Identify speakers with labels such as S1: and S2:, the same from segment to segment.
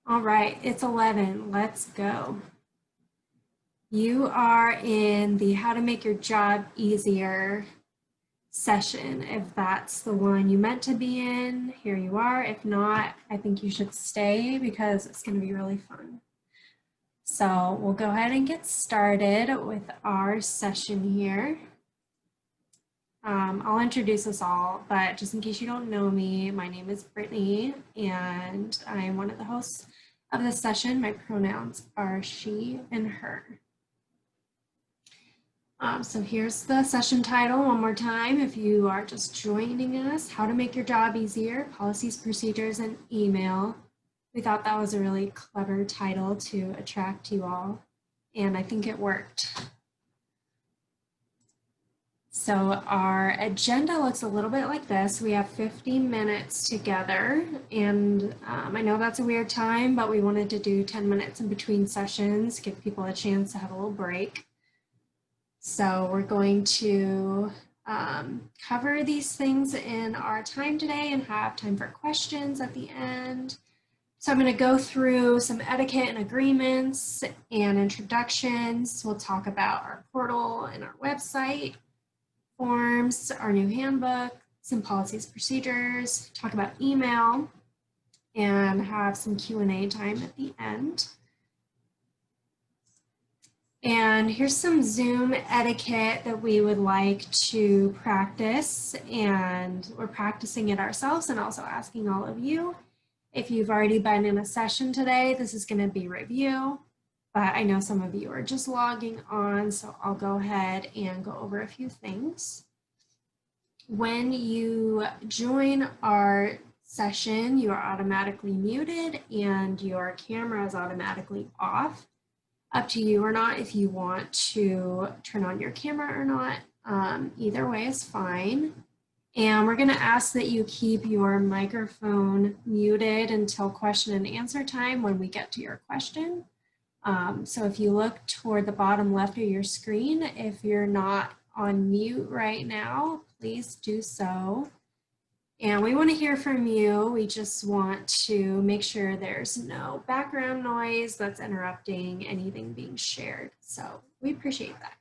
S1: All right, it's 11. Let's go. You are in the How to Make Your Job Easier session. If that's the one you meant to be in, here you are. If not, I think you should stay because it's going to be really fun. So we'll go ahead and get started with our session here. I'll introduce us all, but just in case you don't know me, my name is Brittany and I'm one of the hosts of this session. My pronouns are she and her. So here's the session title one more time. If you are just joining us, How to Make Your Job Easier, Policies, Procedures, and Email. We thought that was a really clever title to attract you all, and I think it worked. So our agenda looks a little bit like this. We have 50 minutes together, and I know that's a weird time, but we wanted to do 10 minutes in between sessions, give people a chance to have a little break. So we're going to cover these things in our time today and have time for questions at the end. So I'm going to go through some etiquette and agreements and introductions. We'll talk about our portal and our website, forms, our new handbook, some policies, procedures, talk about email, and have some Q&A time at the end. And here's some Zoom etiquette that we would like to practice, and we're practicing it ourselves and also asking all of you. If you've already been in a session today, this is going to be review, but I know some of you are just logging on, so I'll go ahead and go over a few things. When you join our session, you are automatically muted and your camera is automatically off. Up to you or not if you want to turn on your camera or not. Either way is fine. And we're going to ask that you keep your microphone muted until question and answer time when we get to your question. So if you look toward the bottom left of your screen, if you're not on mute right now, please do so. And we want to hear from you. We just want to make sure there's no background noise that's interrupting anything being shared. So we appreciate that.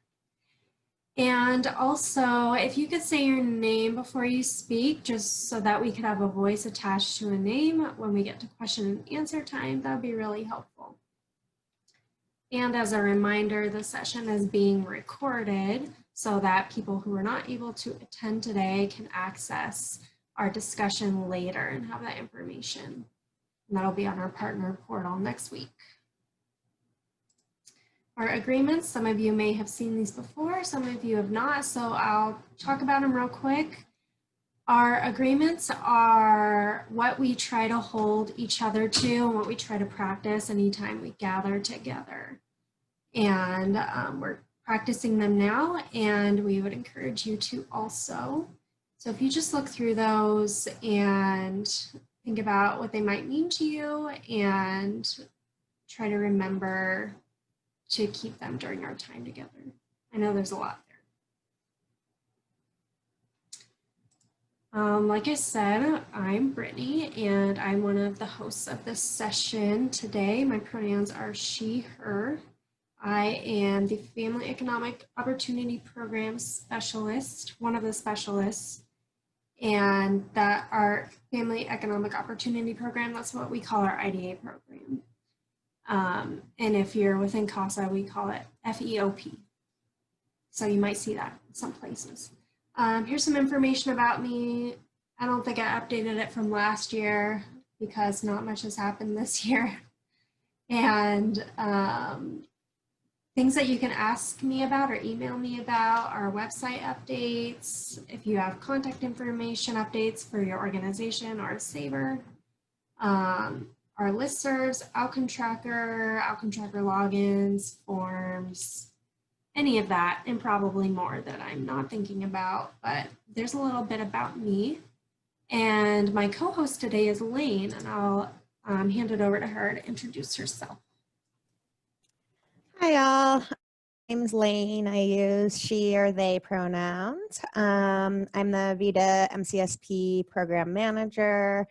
S1: And also, if you could say your name before you speak, just so that we could have a voice attached to a name when we get to question and answer time, that would be really helpful. And as a reminder, the session is being recorded so that people who are not able to attend today can access our discussion later and have that information. And that'll be on our partner portal next week. Our agreements, some of you may have seen these before, some of you have not, so I'll talk about them real quick. Our agreements are what we try to hold each other to and what we try to practice anytime we gather together. And we're practicing them now, and we would encourage you to also. So if you just look through those and think about what they might mean to you and try to remember to keep them during our time together. I know there's a lot there. Like I said, I'm Brittany and I'm one of the hosts of this session today. My pronouns are she, her. I am the Family Economic Opportunity Program Specialist, one of the specialists, and that our Family Economic Opportunity Program, that's what we call our IDA program. And if you're within CASA, we call it FEOP. So you might see that in some places. Here's some information about me. I don't think I updated it from last year because not much has happened this year. And things that you can ask me about or email me about are website updates, if you have contact information updates for your organization or a saver, our listservs, outcome tracker logins, forms, any of that, and probably more that I'm not thinking about, but there's a little bit about me. And my co-host today is Lane, and I'll hand it over to her to introduce herself.
S2: Hi, all. My name's Lane. I use she or they pronouns. I'm the VITA MCSP program manager,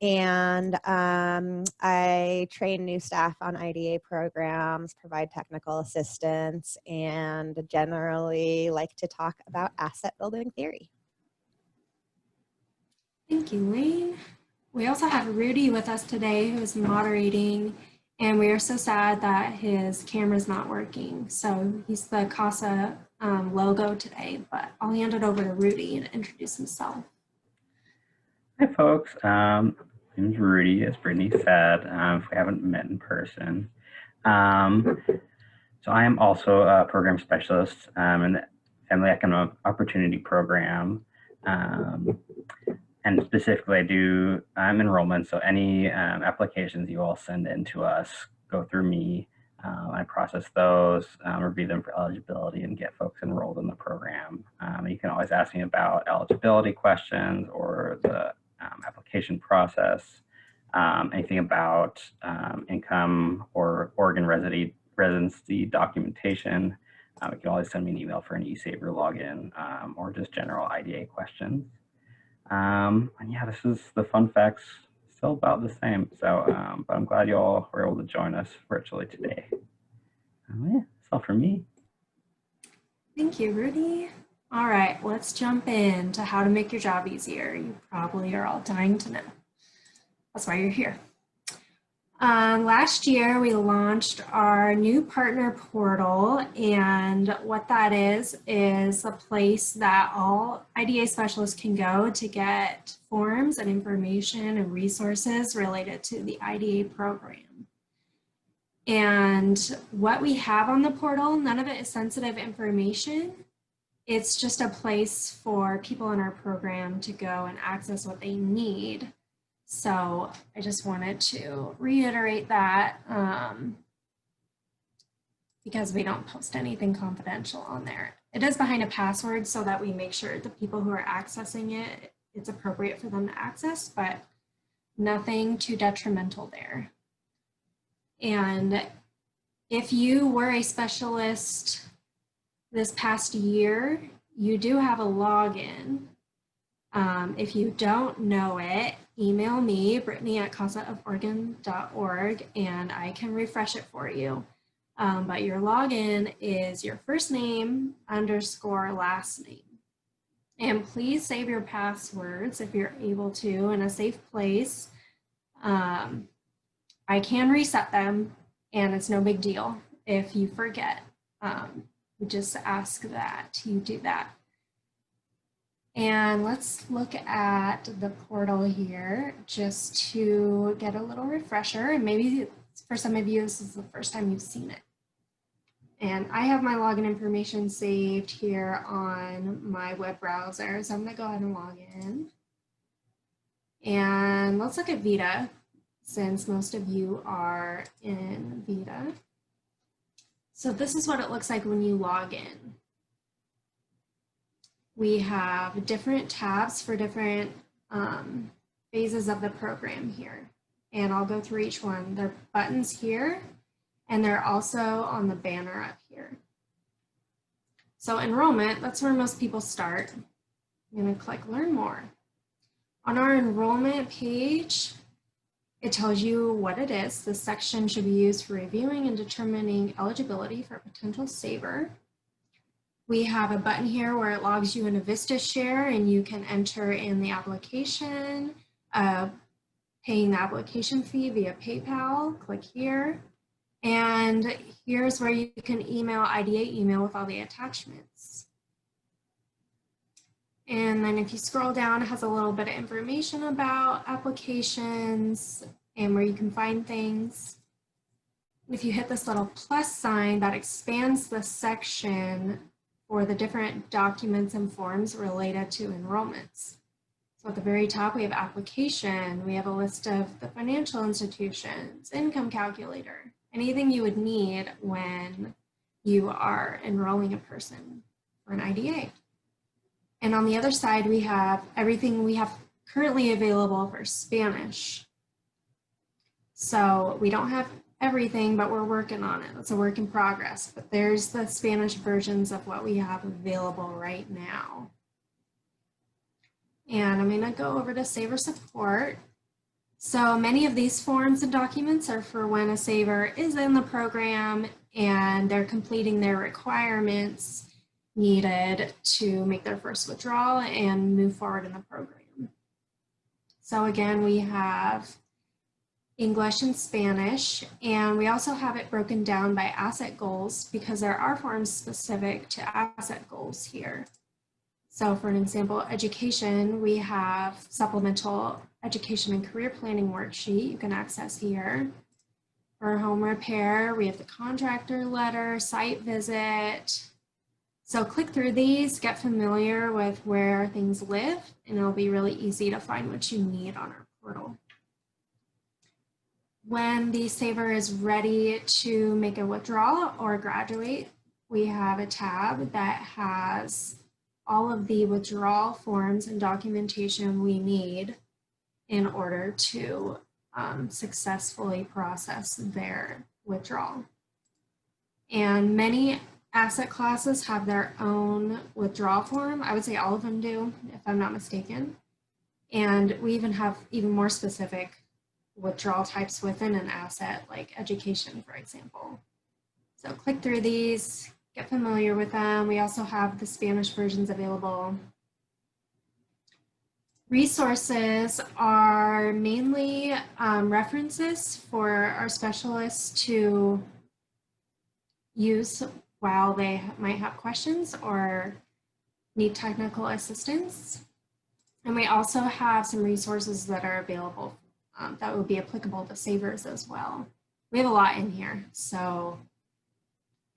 S2: And I train new staff on IDA programs, provide technical assistance, and generally like to talk about asset building theory.
S1: Thank you, Lane. We also have Rudy with us today, who is moderating, and we are so sad that his camera's not working. So he's the CASA logo today, but I'll hand it over to Rudy to introduce himself.
S3: Hi, folks. My name is Rudy, as Brittany said, if we haven't met in person. So I am also a program specialist in the Family Economic Opportunity Program. And specifically, I do enrollment. So any applications you all send in to us go through me. I process those, review them for eligibility, and get folks enrolled in the program. You can always ask me about eligibility questions or the application process, anything about income or Oregon residency documentation. You can always send me an email for an eSaver login or just general IDA questions. And yeah, this is the fun facts, still about the same. So, but I'm glad you all were able to join us virtually today. Yeah, that's all for me.
S1: Thank you, Rudy. All right, let's jump into how to make your job easier. You probably are all dying to know. That's why you're here. Last year, we launched our new partner portal, and what that is a place that all IDA specialists can go to get forms and information and resources related to the IDA program. And what we have on the portal, none of it is sensitive information. It's just a place for people in our program to go and access what they need. So I just wanted to reiterate that because we don't post anything confidential on there. It is behind a password so that we make sure the people who are accessing it, it's appropriate for them to access, but nothing too detrimental there. And if you were a specialist this past year, you do have a login. If you don't know it, email me, brittany@casaoforegon.org, and I can refresh it for you. But your login is your first name _ last name. And please save your passwords if you're able to in a safe place. I can reset them, and it's no big deal if you forget. We just ask that you do that. And let's look at the portal here just to get a little refresher. And maybe for some of you, this is the first time you've seen it. And I have my login information saved here on my web browser. So I'm gonna go ahead and log in. And let's look at Vita, since most of you are in Vita. So this is what it looks like when you log in. We have different tabs for different phases of the program here. And I'll go through each one. There are buttons here, and they're also on the banner up here. So enrollment, that's where most people start. I'm gonna click Learn More. On our enrollment page, it tells you what it is. This section should be used for reviewing and determining eligibility for a potential saver. We have a button here where it logs you into VistaShare, and you can enter in the application, paying the application fee via PayPal. Click here. And here's where you can email IDA email with all the attachments. And then if you scroll down, it has a little bit of information about applications and where you can find things. If you hit this little plus sign, that expands the section for the different documents and forms related to enrollments. So at the very top, we have application. We have a list of the financial institutions, income calculator, anything you would need when you are enrolling a person for an IDA. And on the other side, we have everything we have currently available for Spanish. So we don't have everything, but we're working on it. It's a work in progress, but there's the Spanish versions of what we have available right now. And I'm gonna go over to Saver Support. So many of these forms and documents are for when a saver is in the program and they're completing their requirements needed to make their first withdrawal and move forward in the program. So again, we have English and Spanish, and we also have it broken down by asset goals because there are forms specific to asset goals here. So for an example, education, we have supplemental education and career planning worksheet you can access here. For home repair, we have the contractor letter, site visit. So click through these, get familiar with where things live, and it'll be really easy to find what you need on our portal. When the saver is ready to make a withdrawal or graduate, we have a tab that has all of the withdrawal forms and documentation we need in order to successfully process their withdrawal. And many asset classes have their own withdrawal form. I would say all of them do, if I'm not mistaken. And we even have even more specific withdrawal types within an asset, like education, for example. So click through these, get familiar with them. We also have the Spanish versions available. Resources are mainly references for our specialists to use while they might have questions or need technical assistance. And we also have some resources that are available that would be applicable to savers as well. We have a lot in here,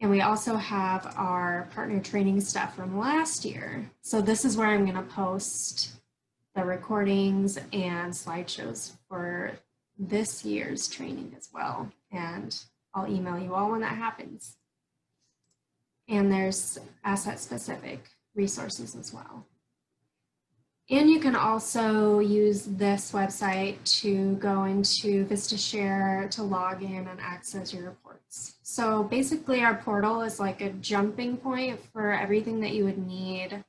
S1: and we also have our partner training stuff from last year. So this is where I'm going to post the recordings and slideshows for this year's training as well. And I'll email you all when that happens. And there's asset specific resources as well. And you can also use this website to go into VistaShare to log in and access your reports. So basically our portal is like a jumping point for everything that you would need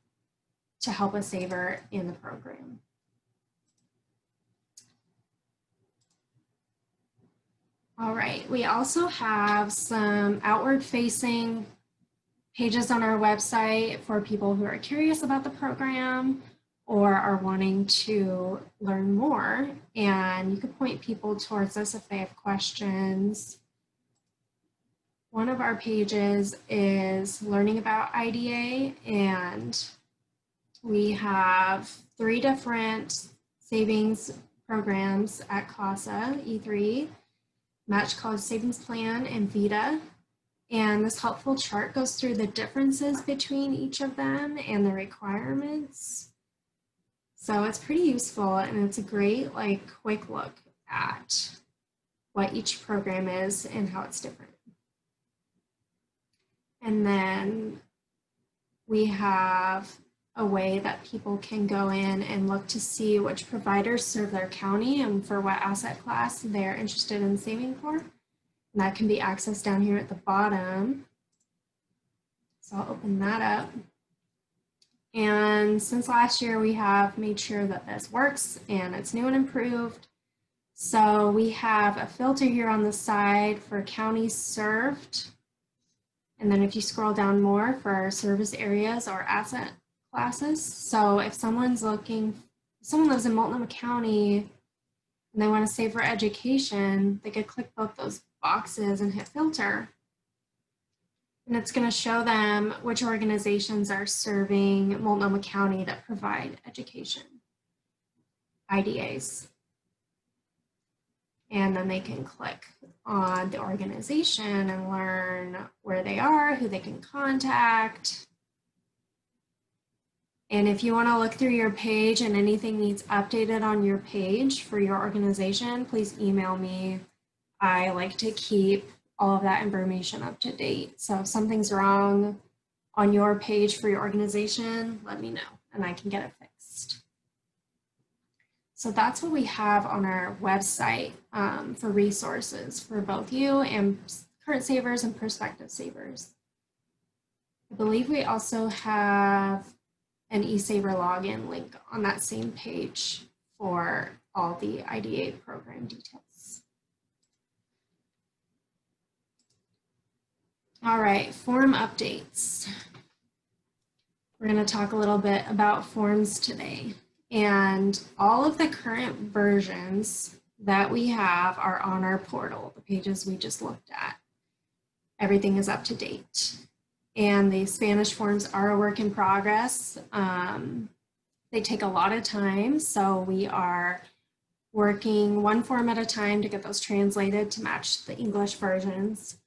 S1: to help a saver in the program. All right, we also have some outward facing pages on our website for people who are curious about the program or are wanting to learn more, and you could point people towards us if they have questions. One of our pages is learning about IDA, and we have 3 different savings programs at CASA, E3, Match College Savings Plan, and VITA. And this helpful chart goes through the differences between each of them and the requirements. So it's pretty useful, and it's a great quick look at what each program is and how it's different. And then we have a way that people can go in and look to see which providers serve their county and for what asset class they're interested in saving for. And that can be accessed down here at the bottom. So I'll open that up. And since last year, we have made sure that this works and it's new and improved. So we have a filter here on the side for counties served. And then if you scroll down more for service areas or asset classes. So if someone lives in Multnomah County and they want to save for education, they could click both those boxes and hit filter. And it's going to show them which organizations are serving Multnomah County that provide education, IDAs. And then they can click on the organization and learn where they are, who they can contact. And if you want to look through your page and anything needs updated on your page for your organization, please email me. I like to keep all of that information up to date. So if something's wrong on your page for your organization, let me know and I can get it fixed. So that's what we have on our website for resources for both you and current savers and prospective savers. I believe we also have an eSaver login link on that same page for all the IDA program details. All right, form updates. We're going to talk a little bit about forms today. And all of the current versions that we have are on our portal, the pages we just looked at. Everything is up to date. And the Spanish forms are a work in progress. They take a lot of time, so we are working one form at a time to get those translated to match the English versions.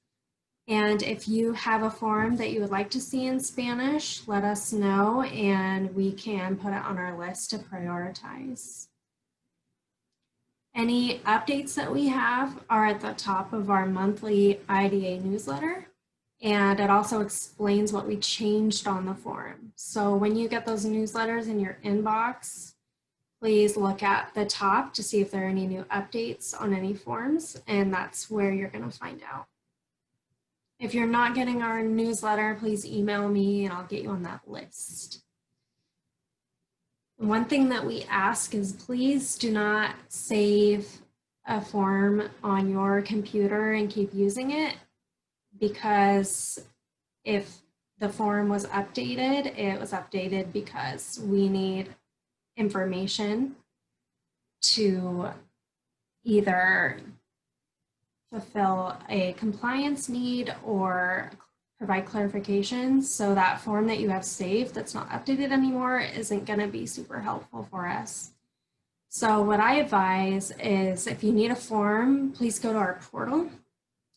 S1: And if you have a form that you would like to see in Spanish, let us know and we can put it on our list to prioritize. Any updates that we have are at the top of our monthly IDA newsletter, and it also explains what we changed on the form. So when you get those newsletters in your inbox, please look at the top to see if there are any new updates on any forms, and that's where you're going to find out. If you're not getting our newsletter, please email me and I'll get you on that list. One thing that we ask is please do not save a form on your computer and keep using it, because if the form was updated, it was updated because we need information to either fulfill a compliance need or provide clarification. So that form that you have saved that's not updated anymore isn't going to be super helpful for us. So what I advise is if you need a form, please go to our portal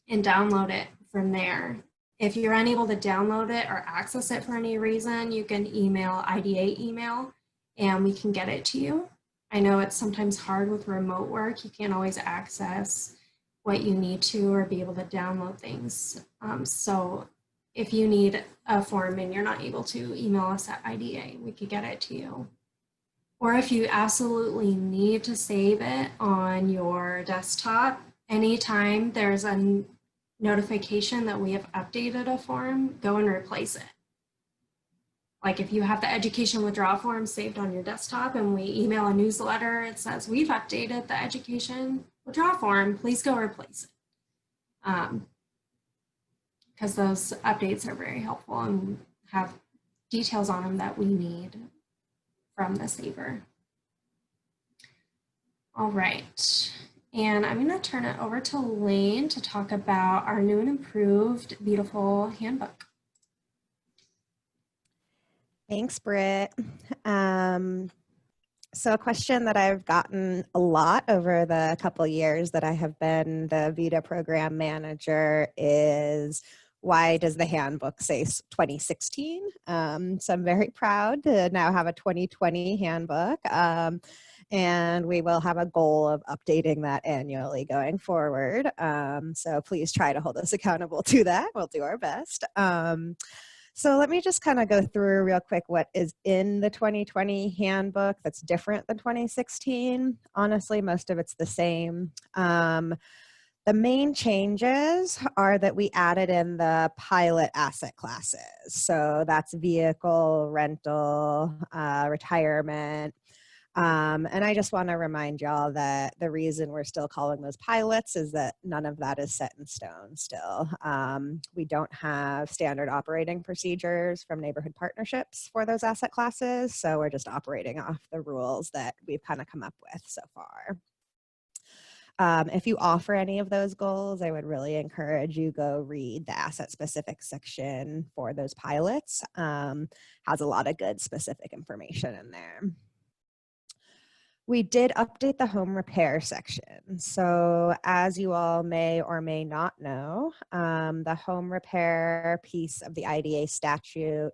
S1: and download it from there. If you're unable to download it or access it for any reason, you can email IDA email and we can get it to you. I know it's sometimes hard with remote work. You can't always access what you need to or be able to download things. So if you need a form and you're not able to, email us at IDA, we could get it to you. Or if you absolutely need to save it on your desktop, anytime there's a notification that we have updated a form, go and replace it. Like if you have the education withdrawal form saved on your desktop and we email a newsletter, it says we've updated the education withdrawal form, please go replace it. Because those updates are very helpful and have details on them that we need from the saver. All right, and I'm going to turn it over to Lane to talk about our new and improved beautiful handbook.
S2: Thanks, Britt. So a question that I've gotten a lot over the couple years that I have been the VITA program manager is, why does the handbook say 2016? So I'm very proud to now have a 2020 handbook. And we will have a goal of updating that annually going forward. So please try to hold us accountable to that. We'll do our best. So let me just kind of go through real quick what is in the 2020 handbook that's different than 2016. Honestly, most of it's the same. The main changes are that we added in the pilot asset classes. So that's vehicle, rental, retirement. And I just want to remind y'all that the reason we're still calling those pilots is that none of that is set in stone still. We don't have standard operating procedures from neighborhood partnerships for those asset classes. So we're just operating off the rules that we've kind of come up with so far. If you offer any of those goals, I would really encourage you go read the asset specific section for those pilots. Has a lot of good specific information in there. We did update the home repair section. So as you all may or may not know, the home repair piece of the IDA statute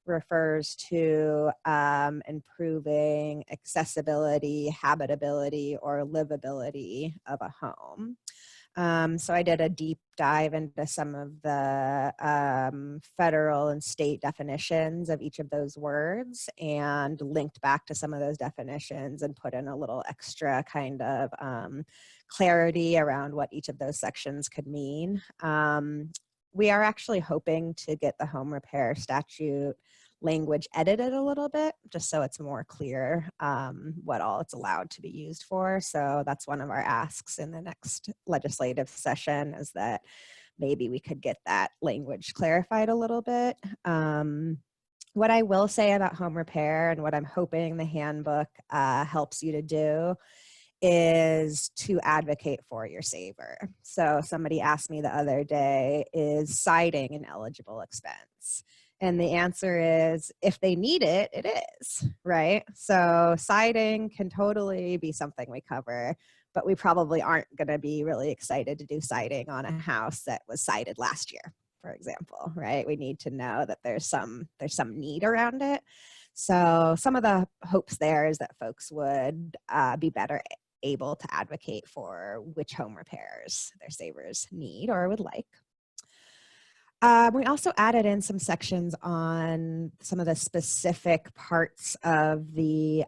S2: refers to improving accessibility, habitability, or livability of a home. So I did a deep dive into some of the federal and state definitions of each of those words and linked back to some of those definitions and put in a little extra kind of clarity around what each of those sections could mean. We are actually hoping to get the home repair statute language edited a little bit, just so it's more clear what all it's allowed to be used for. So that's one of our asks in the next legislative session, is that maybe we could get that language clarified a little bit. What I will say about home repair, and what I'm hoping the handbook helps you to do, is to advocate for your saver. So somebody asked me the other day, is siding an eligible expense? And the answer is, if they need it, it is, right? So siding can totally be something we cover, but we probably aren't going to be really excited to do siding on a house that was sided last year, for example, right? We need to know that there's some need around it. So some of the hopes there is that folks would be better able to advocate for which home repairs their savers need or would like. We also added in some sections on some of the specific parts of the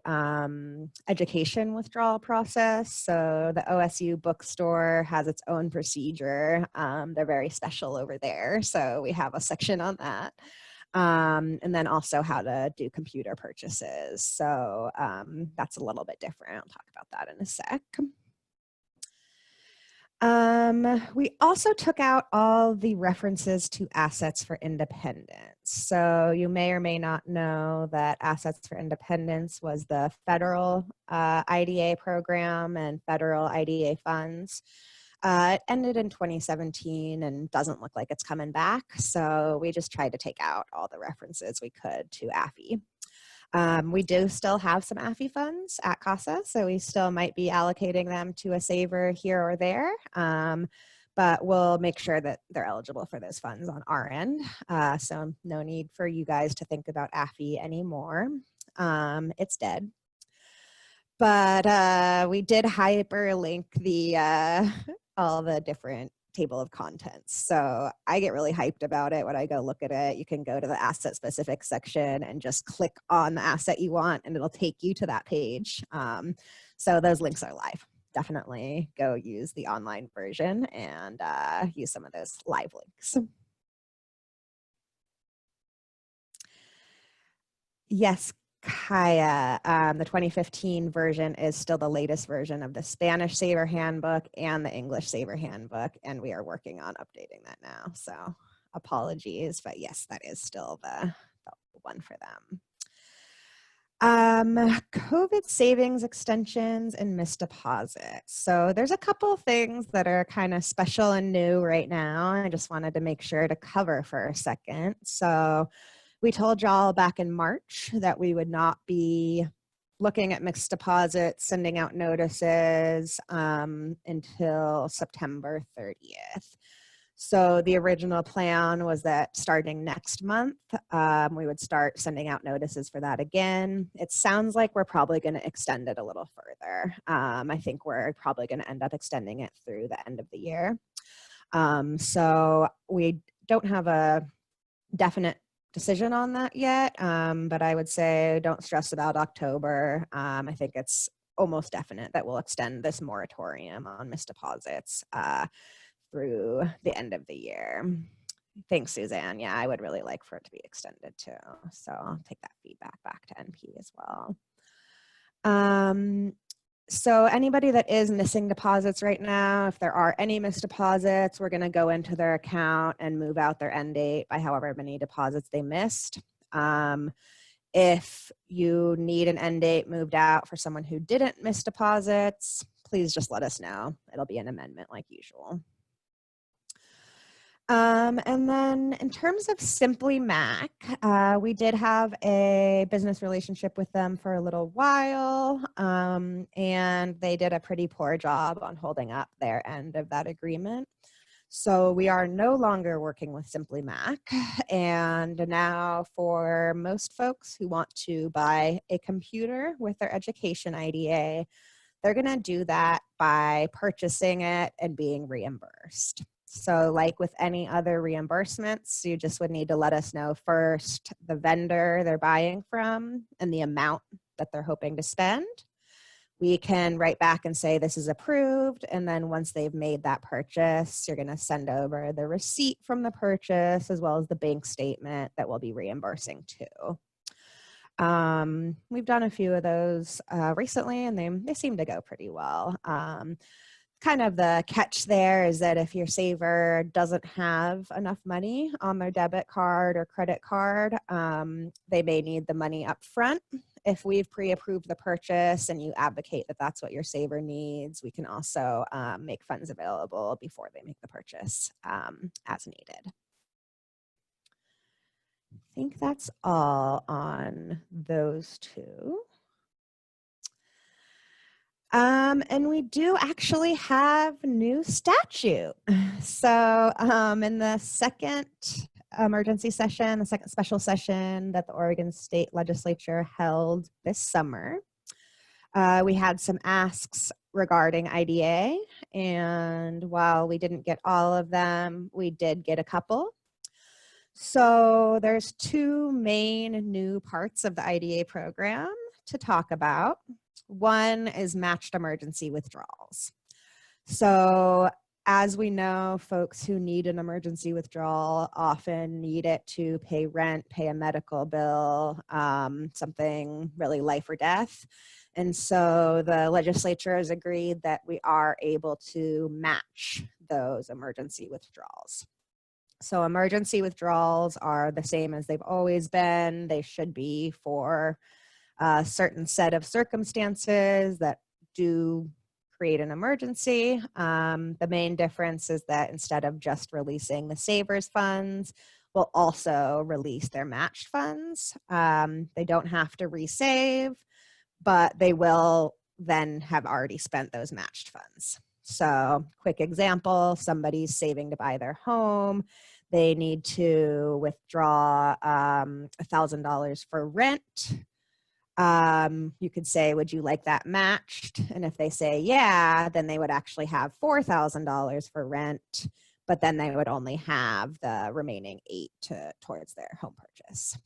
S2: education withdrawal process. So the OSU bookstore has its own procedure. They're very special over there. So we have a section on that. And then also how to do computer purchases. So that's a little bit different. I'll talk about that in a sec. We also took out all the references to Assets for Independence. So you may or may not know that Assets for Independence was the federal IDA program and federal IDA funds. It ended in 2017 and doesn't look like it's coming back. So we just tried to take out all the references we could to AFI. We do still have some AFI funds at CASA, so we still might be allocating them to a saver here or there, but we'll make sure that they're eligible for those funds on our end. So no need for you guys to think about AFI anymore. It's dead. But we did hyperlink the all the different table of contents. So I get really hyped about it when I go look at it. You can go to the asset specific section and just click on the asset you want and it'll take you to that page. So those links are live. Definitely go use the online version and use some of those live links. Yes, Kaya, the 2015 version is still the latest version of the Spanish Saver Handbook and the English Saver Handbook, and we are working on updating that now. So apologies, but yes, that is still the one for them. COVID savings extensions and missed deposits. So there's a couple things that are kind of special and new right now. I just wanted to make sure to cover for a second. So we told y'all back in March that we would not be looking at mixed deposits, sending out notices until September 30th. So the original plan was that starting next month, we would start sending out notices for that again. It sounds like we're probably going to extend it a little further. I think we're probably going to end up extending it through the end of the year. So we don't have a definite decision on that yet, but I would say don't stress about October. I think it's almost definite that we'll extend this moratorium on missed deposits through the end of the year. Thanks, Suzanne. Yeah, I would really like for it to be extended too. So I'll take that feedback back to NP as well. So anybody that is missing deposits right now, if there are any missed deposits, we're going to go into their account and move out their end date by however many deposits they missed. If you need an end date moved out for someone who didn't miss deposits, please just let us know. It'll be an amendment like usual. And then in terms of Simply Mac, we did have a business relationship with them for a little while, and they did a pretty poor job on holding up their end of that agreement. So we are no longer working with Simply Mac, and now for most folks who want to buy a computer with their education IDA, they're going to do that by purchasing it and being reimbursed. So like with any other reimbursements, you just would need to let us know first the vendor they're buying from and the amount that they're hoping to spend. we can write back and say this is approved. And then once they've made that purchase, you're going to send over the receipt from the purchase as well as the bank statement that we'll be reimbursing to. We've done a few of those recently, and they seem to go pretty well. Kind of the catch there is that if your saver doesn't have enough money on their debit card or credit card, they may need the money up front. If we've pre-approved the purchase and you advocate that that's what your saver needs, we can also make funds available before they make the purchase as needed. I think that's all on those two. And we do actually have new statute. So in the second emergency session, the second special session that the Oregon State Legislature held this summer, we had some asks regarding IDA. And while we didn't get all of them, we did get a couple. So there's two main new parts of the IDA program to talk about. One is matched emergency withdrawals. So as we know, folks who need an emergency withdrawal often need it to pay rent, pay a medical bill, something really life or death. And so the legislature has agreed that we are able to match those emergency withdrawals. So emergency withdrawals are the same as they've always been. They should be for a certain set of circumstances that do create an emergency. The main difference is that instead of just releasing the savers funds, we'll also release their matched funds. They don't have to resave, but they will then have already spent those matched funds. So quick example, somebody's saving to buy their home. They need to withdraw $1,000 for rent. You could say, would you like that matched? And if they say, yeah, then they would actually have $4,000 for rent, but then they would only have the remaining $8,000 towards their home purchase.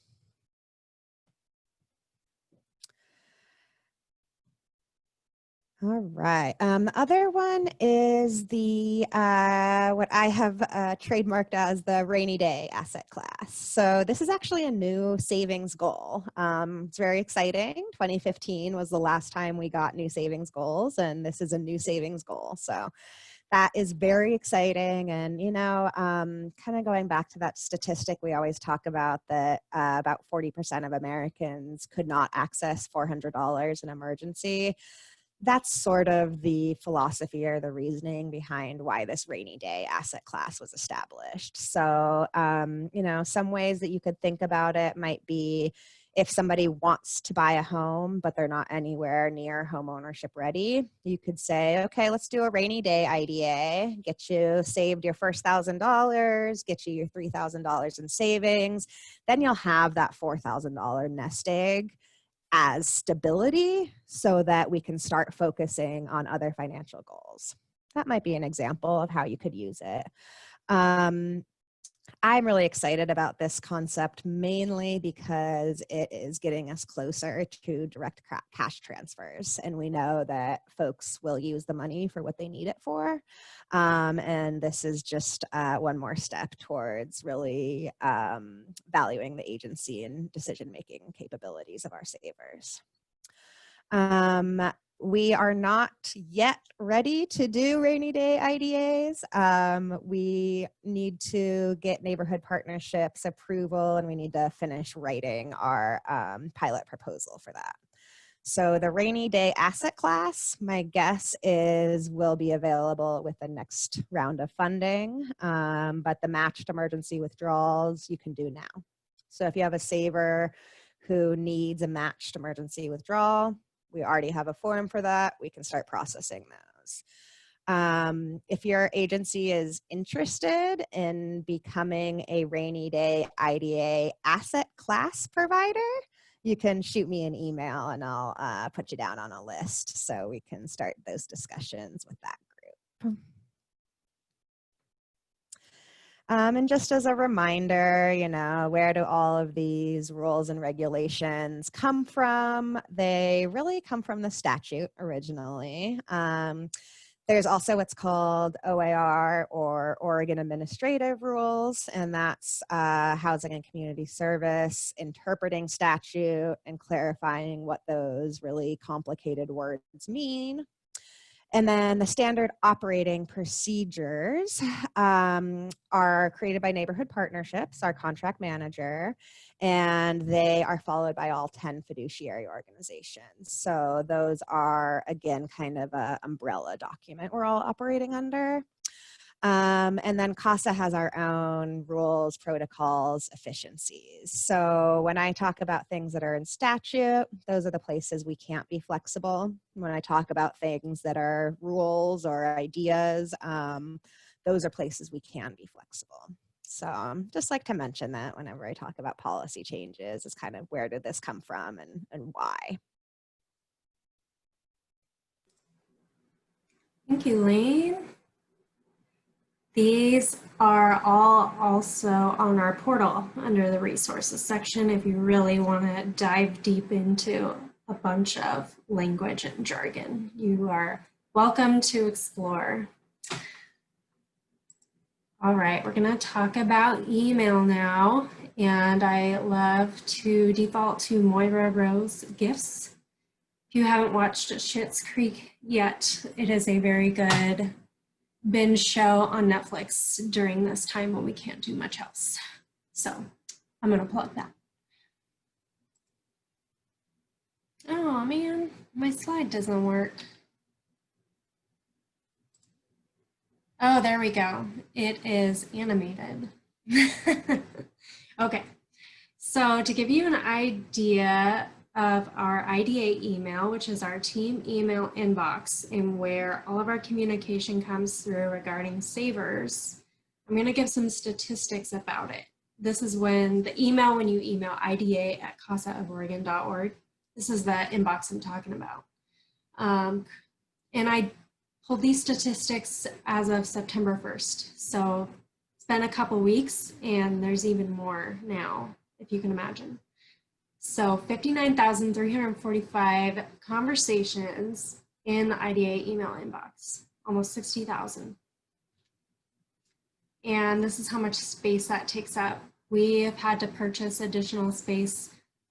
S2: All right. The other one is the what I have trademarked as the rainy day asset class. So this is actually a new savings goal. It's very exciting. 2015 was the last time we got new savings goals, and this is a new savings goal. So that is very exciting. And, you know, kind of going back to that statistic we always talk about, that about 40% of Americans could not access $400 in emergency. That's sort of the philosophy or the reasoning behind why this rainy day asset class was established. So, you know, some ways that you could think about it might be if somebody wants to buy a home, but they're not anywhere near home ownership ready, you could say, okay, let's do a rainy day IDA, get you saved your first $1,000, get you your $3,000 in savings. Then you'll have that $4,000 nest egg as stability so that we can start focusing on other financial goals. That might be an example of how you could use it. I'm really excited about this concept mainly because it is getting us closer to direct cash transfers. And we know that folks will use the money for what they need it for. And this is just one more step towards really valuing the agency and decision-making capabilities of our savers. We are not yet ready to do rainy day IDAs. We need to get neighborhood partnerships approval, and we need to finish writing our pilot proposal for that. So the rainy day asset class, my guess is will be available with the next round of funding, but the matched emergency withdrawals you can do now. So if you have a saver who needs a matched emergency withdrawal, we already have a form for that. We can start processing those. If your agency is interested in becoming a rainy day IDA asset class provider, you can shoot me an email and I'll put you down on a list so we can start those discussions with that group. And just as a reminder, you know, where do all of these rules and regulations come from? They really come from the statute originally. There's also what's called OAR, or Oregon Administrative Rules, and that's Housing and Community Service, interpreting statute and clarifying what those really complicated words mean. And then the standard operating procedures are created by Neighborhood Partnerships, our contract manager, and they are followed by all 10 fiduciary organizations. So those are, again, kind of an umbrella document we're all operating under. And then CASA has our own rules, protocols, efficiencies. So when I talk about things that are in statute, those are the places we can't be flexible. When I talk about things that are rules or ideas, those are places we can be flexible. So just like to mention that whenever I talk about policy changes, is kind of where did this come from and why.
S1: Thank you, Lane. These are all also on our portal under the resources section if you really want to dive deep into a bunch of language and jargon. You are welcome to explore. All right, we're going to talk about email now, and I love to default to Moira Rose GIFs. If you haven't watched Schitt's Creek yet, it is a very good binge show on Netflix during this time when we can't do much else. So I'm gonna plug that. Oh man, my slide doesn't work. Oh, there we go. It is animated. Okay, so to give you an idea of our IDA email, which is our team email inbox and where all of our communication comes through regarding savers, I'm going to give some statistics about it. This is when the email, when you email ida@casaoforegon.org, this is the inbox I'm talking about. And I pulled these statistics as of September 1st. So it's been a couple weeks and there's even more now, if you can imagine. So 59,345 conversations in the IDA email inbox, almost 60,000. And this is how much space that takes up. We have had to purchase additional space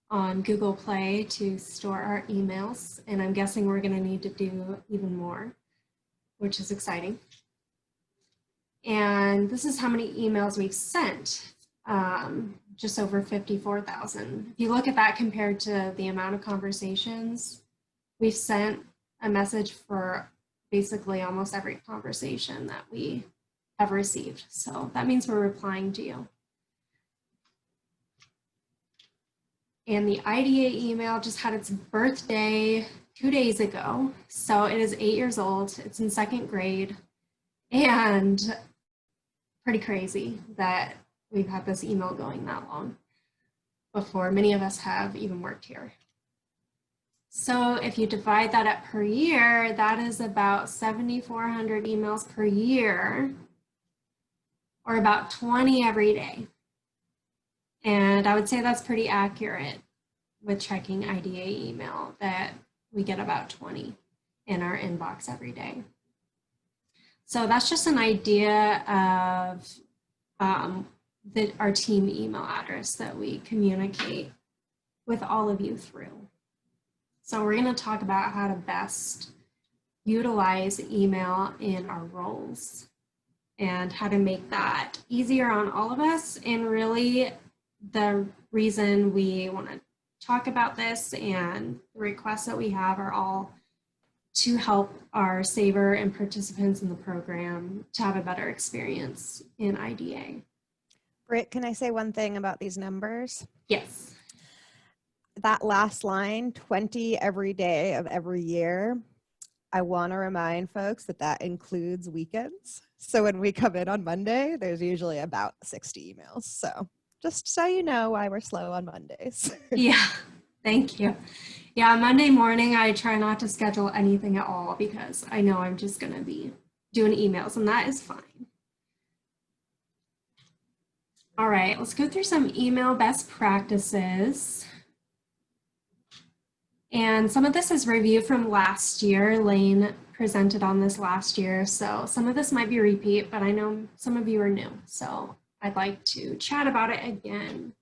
S1: on Google Play to store our emails, and I'm guessing we're going to need to do even more, which is exciting. And this is how many emails we've sent. Just over 54,000. If you look at that compared to the amount of conversations, we've sent a message for basically almost every conversation that we have received. So that means we're replying to you. And the IDA email just had its birthday 2 days ago. So it is 8 years old. It's in 2nd grade. And pretty crazy that we've had this email going that long before many of us have even worked here. So if you divide that up per year, that is about 7,400 emails per year, or about 20 every day. And I would say that's pretty accurate with checking IDA email, that we get about 20 in our inbox every day. So that's just an idea of our team email address that we communicate with all of you through. So we're going to talk about how to best utilize email in our roles and how to make that easier on all of us. And really the reason we want to talk about this and the requests that we have are all to help our saver and participants in the program to have a better experience in IDA.
S2: Britt, can I say one thing about these numbers?
S1: Yes.
S2: That last line, 20 every day of every year, I want to remind folks that that includes weekends. So when we come in on Monday, there's usually about 60 emails. So just so you know why we're slow on Mondays.
S1: Yeah, thank you. Yeah, Monday morning, I try not to schedule anything at all because I know I'm just going to be doing emails, and that is fine. All right, let's go through some email best practices. And some of this is review from last year. Lane presented on this last year, so some of this might be repeat, but I know some of you are new, so I'd like to chat about it again.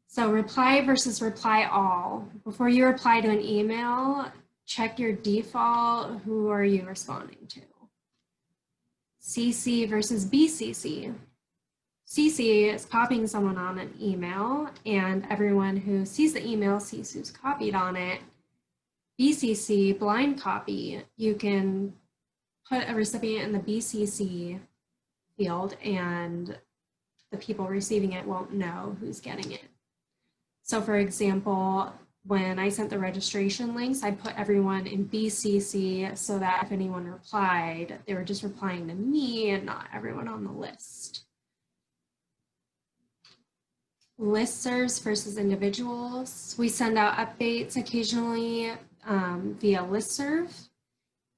S1: So reply versus reply all. Before you reply to an email, check your default. Who are you responding to? CC versus BCC. CC is copying someone on an email, and everyone who sees the email sees who's copied on it. BCC, blind copy, you can put a recipient in the BCC field and the people receiving it won't know who's getting it. So for example, when I sent the registration links, I put everyone in BCC so that if anyone replied, they were just replying to me and not everyone on the list. Listservs versus individuals. We send out updates occasionally via listserv.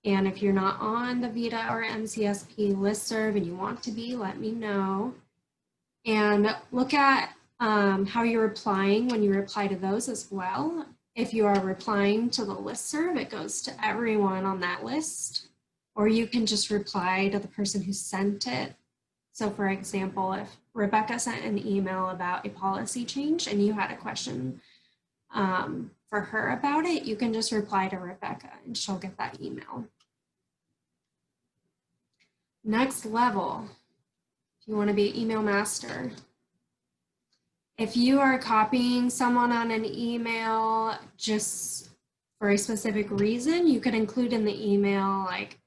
S1: And if you're not on the VITA or MCSP listserv and you want to be, let me know. And look at how you're replying when you reply to those as well. If you are replying to the listserv, it goes to everyone on that list, or you can just reply to the person who sent it. So for example, if Rebecca sent an email about a policy change and you had a question for her about it, you can just reply to Rebecca and she'll get that email. Next level, if you want to be an email master. If you are copying someone on an email just for a specific reason, you could include in the email, like,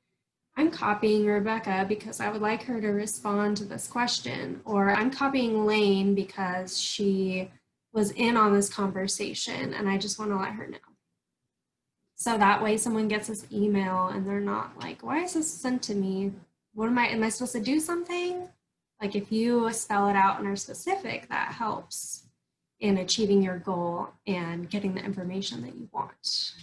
S1: I'm copying Rebecca because I would like her to respond to this question, or I'm copying Lane because she was in on this conversation and I just want to let her know. So that way someone gets this email and they're not like, why is this sent to me? What am I supposed to do something? Like if you spell it out and are specific, that helps in achieving your goal and getting the information that you want.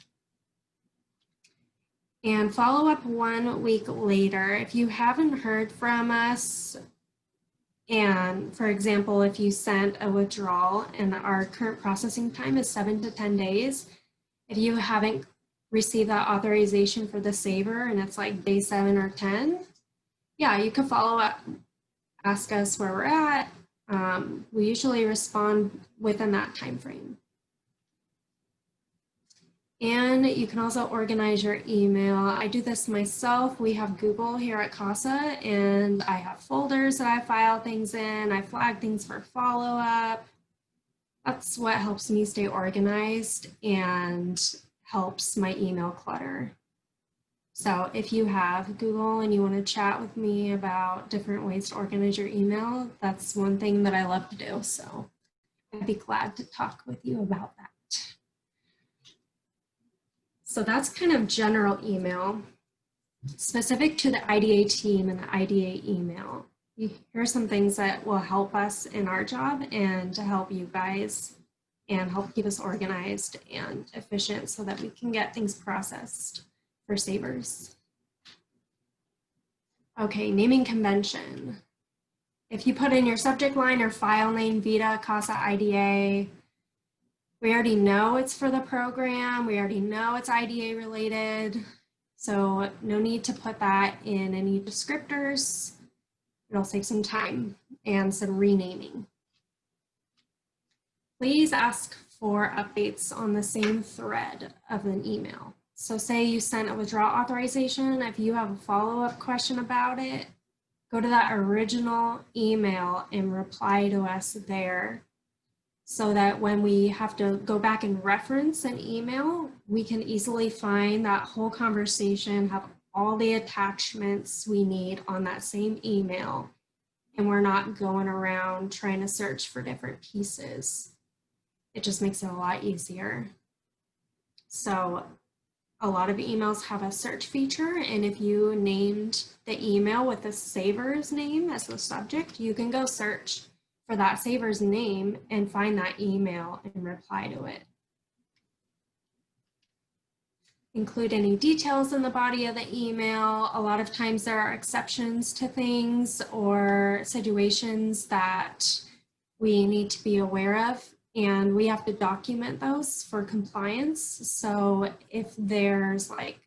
S1: And follow up 1 week later. If you haven't heard from us, and for example, if you sent a withdrawal and our current processing time is 7 to 10 days, if you haven't received that authorization for the saver and it's like day 7 or 10, yeah, you can follow up, ask us where we're at. We usually respond within that time frame. And you can also organize your email. I do this myself. We have Google here at CASA, and I have folders that I file things in. I flag things for follow-up. That's what helps me stay organized and helps my email clutter. So if you have Google and you want to chat with me about different ways to organize your email, that's one thing that I love to do. So I'd be glad to talk with you about that. So that's kind of general email. Specific to the IDA team and the IDA email, here are some things that will help us in our job and to help you guys and help keep us organized and efficient so that we can get things processed for savers. Okay, naming convention. If you put in your subject line or file name, VITA, CASA, IDA, we already know it's for the program. We already know it's IDA related. So no need to put that in any descriptors. It'll save some time and some renaming. Please ask for updates on the same thread of an email. So say you sent a withdrawal authorization. If you have a follow-up question about it, go to that original email and reply to us there, so that when we have to go back and reference an email, we can easily find that whole conversation, have all the attachments we need on that same email, and we're not going around trying to search for different pieces. It just makes it a lot easier. So a lot of emails have a search feature, and if you named the email with the saver's name as the subject, you can go search for that saver's name and find that email and reply to it. include any details in the body of the email. A lot of times there are exceptions to things or situations that we need to be aware of, and we have to document those for compliance. So if there's like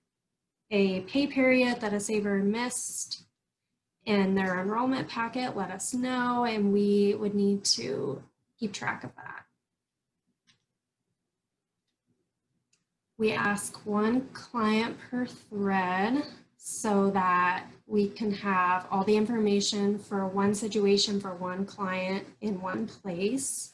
S1: a pay period that a saver missed in their enrollment packet, let us know, and we would need to keep track of that. We ask one client per thread so that we can have all the information for one situation for one client in one place.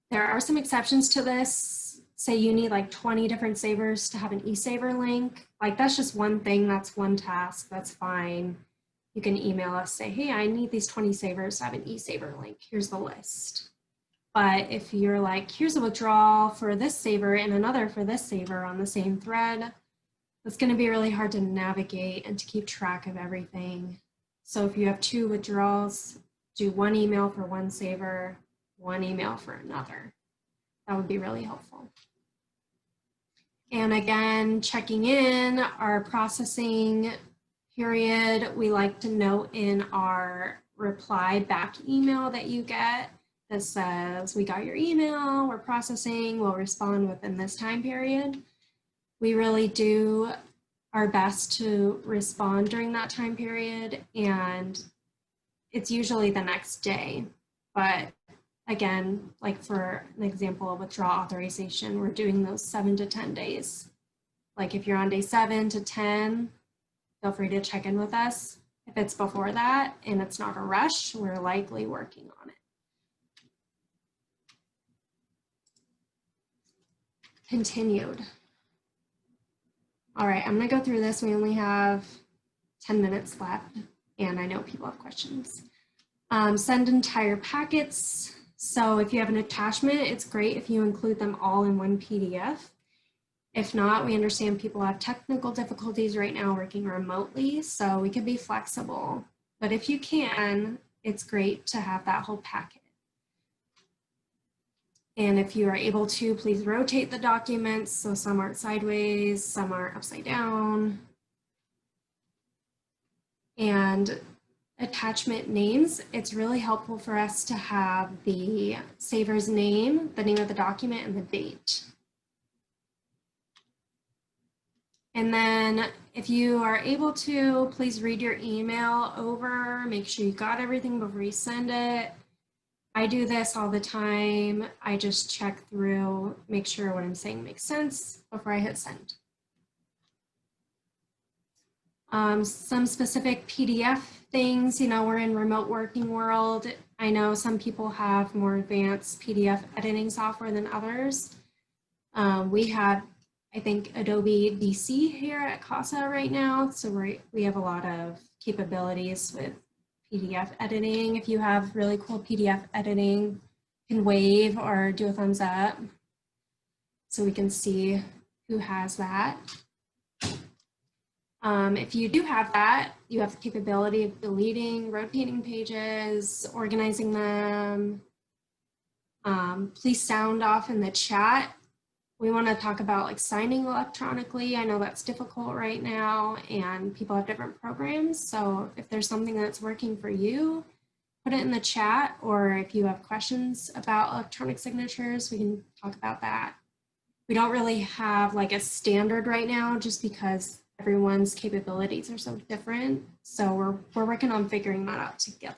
S1: There are some exceptions to this. Say you need like 20 different savers to have an eSaver link. Like that's just one thing, that's one task, that's fine. You can email us, say, hey, I need these 20 savers to have an eSaver link. Here's the list. But if you're like, here's a withdrawal for this saver and another for this saver on the same thread, it's going to be really hard to navigate and to keep track of everything. So if you have 2 withdrawals, do one email for one saver, one email for another. That would be really helpful. And again, checking in our processing period, we like to note in our reply back email that you get that says, we got your email, we're processing, we'll respond within this time period. We really do our best to respond during that time period, and it's usually the next day. But again, like for an example of withdrawal authorization, we're doing those 7 to 10 days. Like if you're on day 7 to 10, feel free to check in with us. If it's before that and it's not a rush, we're likely working on it. Continued. All right, I'm gonna go through this. We only have 10 minutes left, and I know people have questions. Send entire packets. So if you have an attachment, it's great if you include them all in one PDF. If not, we understand people have technical difficulties right now working remotely, so we can be flexible. But if you can, it's great to have that whole packet. And if you are able to, please rotate the documents. So some aren't sideways, some are upside down. And attachment names, it's really helpful for us to have the saver's name, the name of the document, and the date. And then if you are able to, please read your email over, make sure you got everything before you send it. I do this all the time. I just check through, make sure what I'm saying makes sense before I hit send. Some specific PDF things, you know, we're in remote working world. I know some people have more advanced PDF editing software than others. We have, I think, Adobe DC here at CASA right now. So we have a lot of capabilities with PDF editing. If you have really cool PDF editing, you can wave or do a thumbs up so we can see who has that. If you do have that, you have the capability of deleting, rotating pages, organizing them. Please sound off in the chat. We want to talk about like signing electronically. I know that's difficult right now and people have different programs. So if there's something that's working for you, put it in the chat, or if you have questions about electronic signatures, we can talk about that. We don't really have like a standard right now just because everyone's capabilities are so different. So we're working on figuring that out together.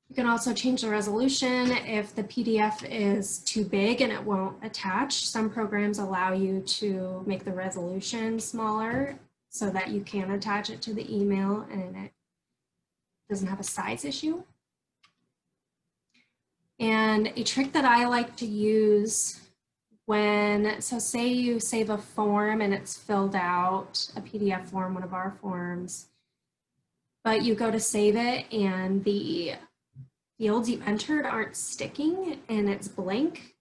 S1: You can also change the resolution if the PDF is too big and it won't attach. Some programs allow you to make the resolution smaller so that you can attach it to the email and it doesn't have a size issue. And a trick that I like to use so say you save a form and it's filled out, a PDF form, one of our forms, but you go to save it and the fields you entered aren't sticking and it's blank.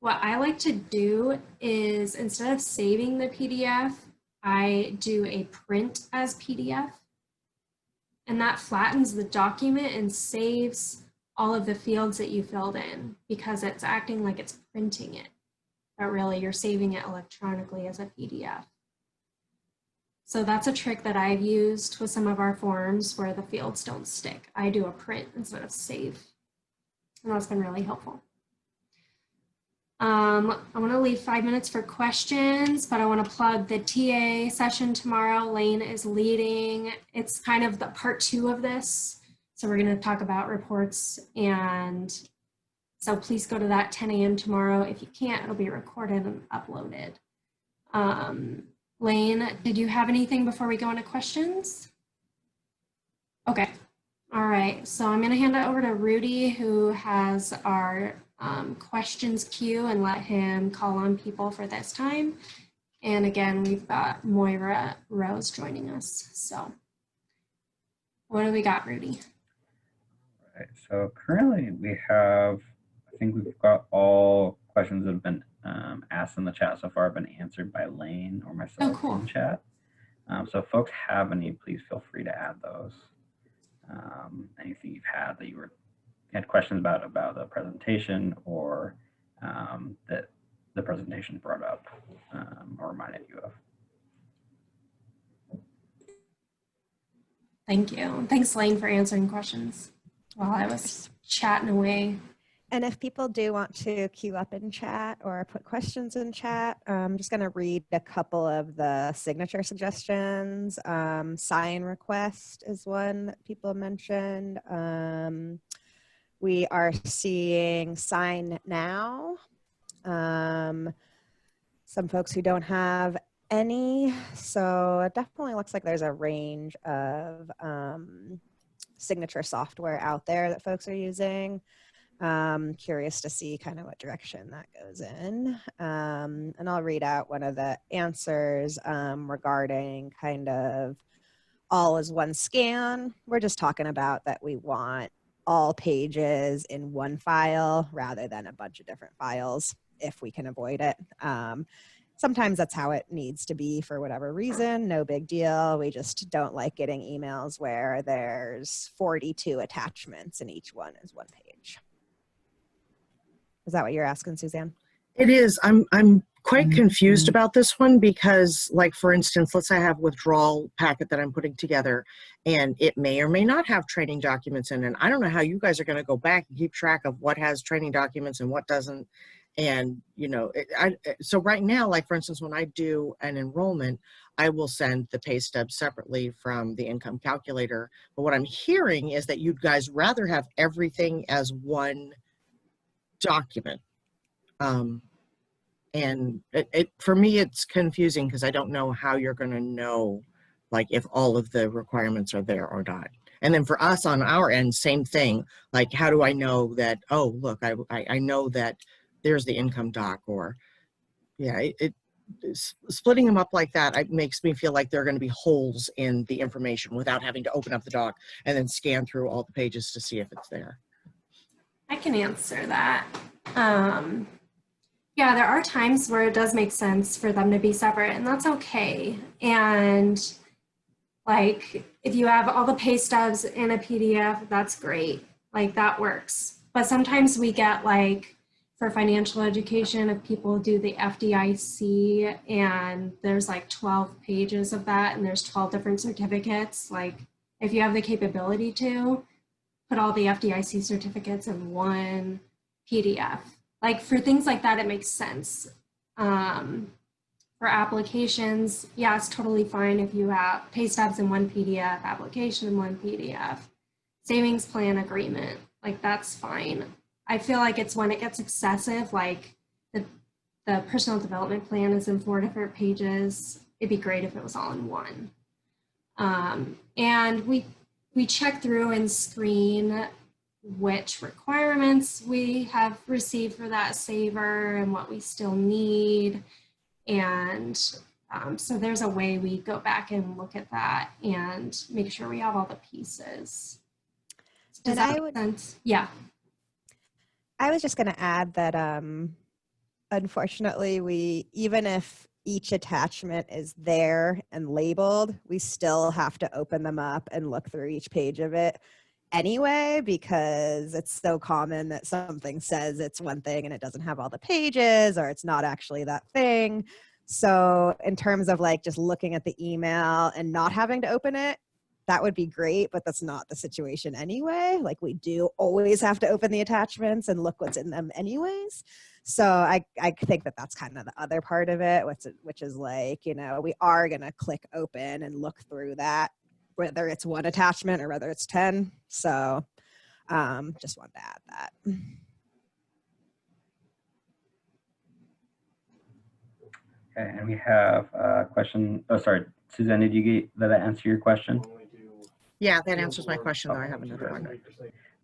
S1: What I like to do is instead of saving the PDF, I do a print as PDF, and that flattens the document and saves all of the fields that you filled in because it's acting like it's printing it. but really you're saving it electronically as a PDF. So that's a trick that I've used with some of our forms where the fields don't stick. I do a print instead of save. And that's been really helpful. I want to leave 5 minutes for questions, but I want to plug the TA session tomorrow. Lane is leading. It's kind of the part 2 of this. So we're going to talk about reports, and so please go to that 10 a.m. tomorrow. If you can't, it'll be recorded and uploaded. Lane, did you have anything before we go into questions? Okay. All right. So I'm going to hand it over to Rudy, who has our questions queue, and let him call on people for this time. And again, we've got Moira Rose joining us. So what do we got, Rudy?
S3: All right. So currently we have, I think we've got all questions that have been asked in the chat so far have been answered by Lane or myself in chat. So if folks have any, please feel free to add those. Anything you've had that you had questions about the presentation, or that the presentation brought up or reminded you of.
S1: Thank you. Thanks, Lane, for answering questions while I was chatting away.
S2: And if people do want to queue up in chat or put questions in chat, I'm just going to read a couple of the signature suggestions. Sign request is one that people mentioned. We are seeing sign now. Some folks who don't have any. So it definitely looks like there's a range of signature software out there that folks are using. Curious to see kind of what direction that goes in. And I'll read out one of the answers regarding kind of all as one scan. We're just talking about that we want all pages in one file rather than a bunch of different files if we can avoid it. Sometimes that's how it needs to be for whatever reason, no big deal. We just don't like getting emails where there's 42 attachments and each one is one page. Is that what you're asking, Suzanne?
S4: It is. I'm quite confused about this one because, like, for instance, let's say I have a withdrawal packet that I'm putting together and it may or may not have training documents in it. And I don't know how you guys are going to go back and keep track of what has training documents and what doesn't. And, you know, so right now, like, for instance, when I do an enrollment, I will send the pay stub separately from the income calculator. But what I'm hearing is that you guys rather have everything as one document. And for me, it's confusing because I don't know how you're going to know, like, if all of the requirements are there or not. And then for us on our end, same thing. Like, how do I know that, oh, look, I know that there's the income doc, or, yeah, splitting them up like that, it makes me feel like there are going to be holes in the information without having to open up the doc and then scan through all the pages to see if it's there.
S1: I can answer that. Yeah, there are times where it does make sense for them to be separate, and that's okay. And like, if you have all the pay stubs in a PDF, that's great. Like, that works. But sometimes we get, like, for financial education, if people do the FDIC and there's like 12 pages of that and there's 12 different certificates, like, if you have the capability to put all the FDIC certificates in one PDF. Like, for things like that, it makes sense. For applications, yeah, it's totally fine if you have pay stubs in one PDF, application in one PDF, savings plan agreement, like, that's fine. I feel like it's when it gets excessive, like the personal development plan is in 4 different pages. It'd be great if it was all in one. And we check through and screen which requirements we have received for that saver and what we still need. And so there's a way we go back and look at that and make sure we have all the pieces. Does that make sense? Yeah.
S2: I was just going to add that unfortunately, even if each attachment is there and labeled, we still have to open them up and look through each page of it. anyway, because it's so common that something says it's one thing and it doesn't have all the pages, or it's not actually that thing. So in terms of like just looking at the email and not having to open it, that would be great, but that's not the situation anyway. Like we do always have to open the attachments and look what's in them anyways. So I think that that's kind of the other part of it, which is like, you know, we are going to click open and look through that, whether it's one attachment or whether it's 10. So just wanted to add that.
S3: Okay, and we have a question. Oh, sorry, Suzanne, did that answer your question?
S4: Yeah, that answers my question, though I have another one.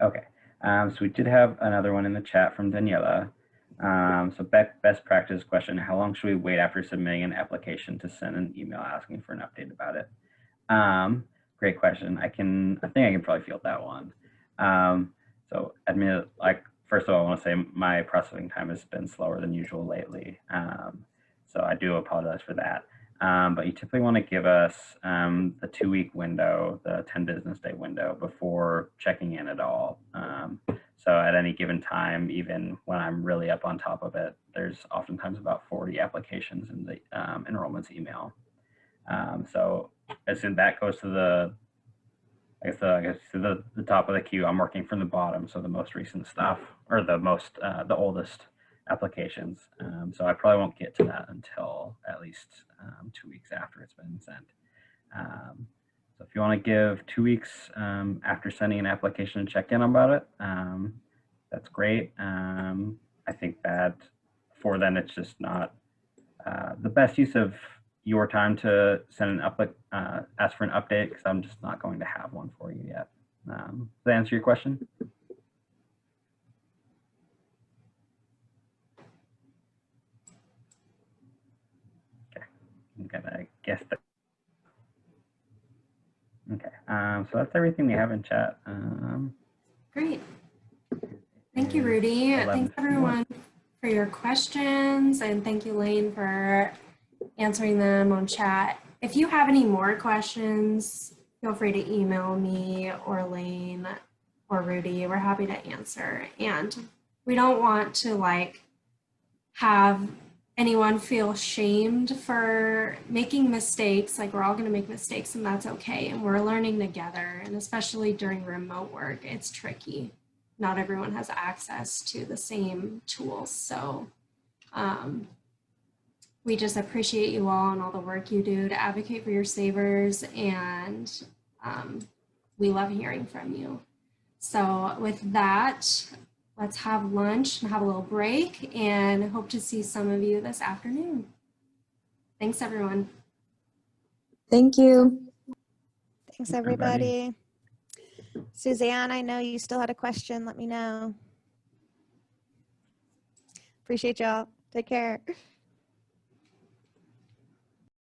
S3: Okay, so we did have another one in the chat from Daniela. So best practice question, how long should we wait after submitting an application to send an email asking for an update about it? Great question. I think I can probably field that one. So admit, like, first of all, I want to say my processing time has been slower than usual lately. So I do apologize for that. But you typically want to give us the 2-week window, the 10 business day window before checking in at all. So at any given time, even when I'm really up on top of it, there's oftentimes about 40 applications in the enrollments email. So as soon as that goes to the top of the queue, I'm working from the bottom, so the most recent stuff, or the oldest applications. So I probably won't get to that until at least 2 weeks after it's been sent. So if you want to give 2 weeks after sending an application and check in about it, that's great. I think that for then it's just not the best use of your time to send ask for an update, because I'm just not going to have one for you yet. Does that answer your question? Okay, I'm gonna guess that. Okay, so that's everything we have in chat.
S1: Great. Thank you, Rudy. Thanks everyone for your questions, and thank you, Lane, for answering them on chat. If you have any more questions, feel free to email me or Lane or Rudy. We're happy to answer. And we don't want to have anyone feel shamed for making mistakes. Like, we're all going to make mistakes, and that's okay. And we're learning together. And especially during remote work, it's tricky. Not everyone has access to the same tools. So we just appreciate you all and all the work you do to advocate for your savers, and we love hearing from you. So with that, let's have lunch and have a little break, and hope to see some of you this afternoon. Thanks, everyone.
S5: Thank you.
S2: Thanks, everybody. Suzanne, I know you still had a question. Let me know. Appreciate y'all. Take care.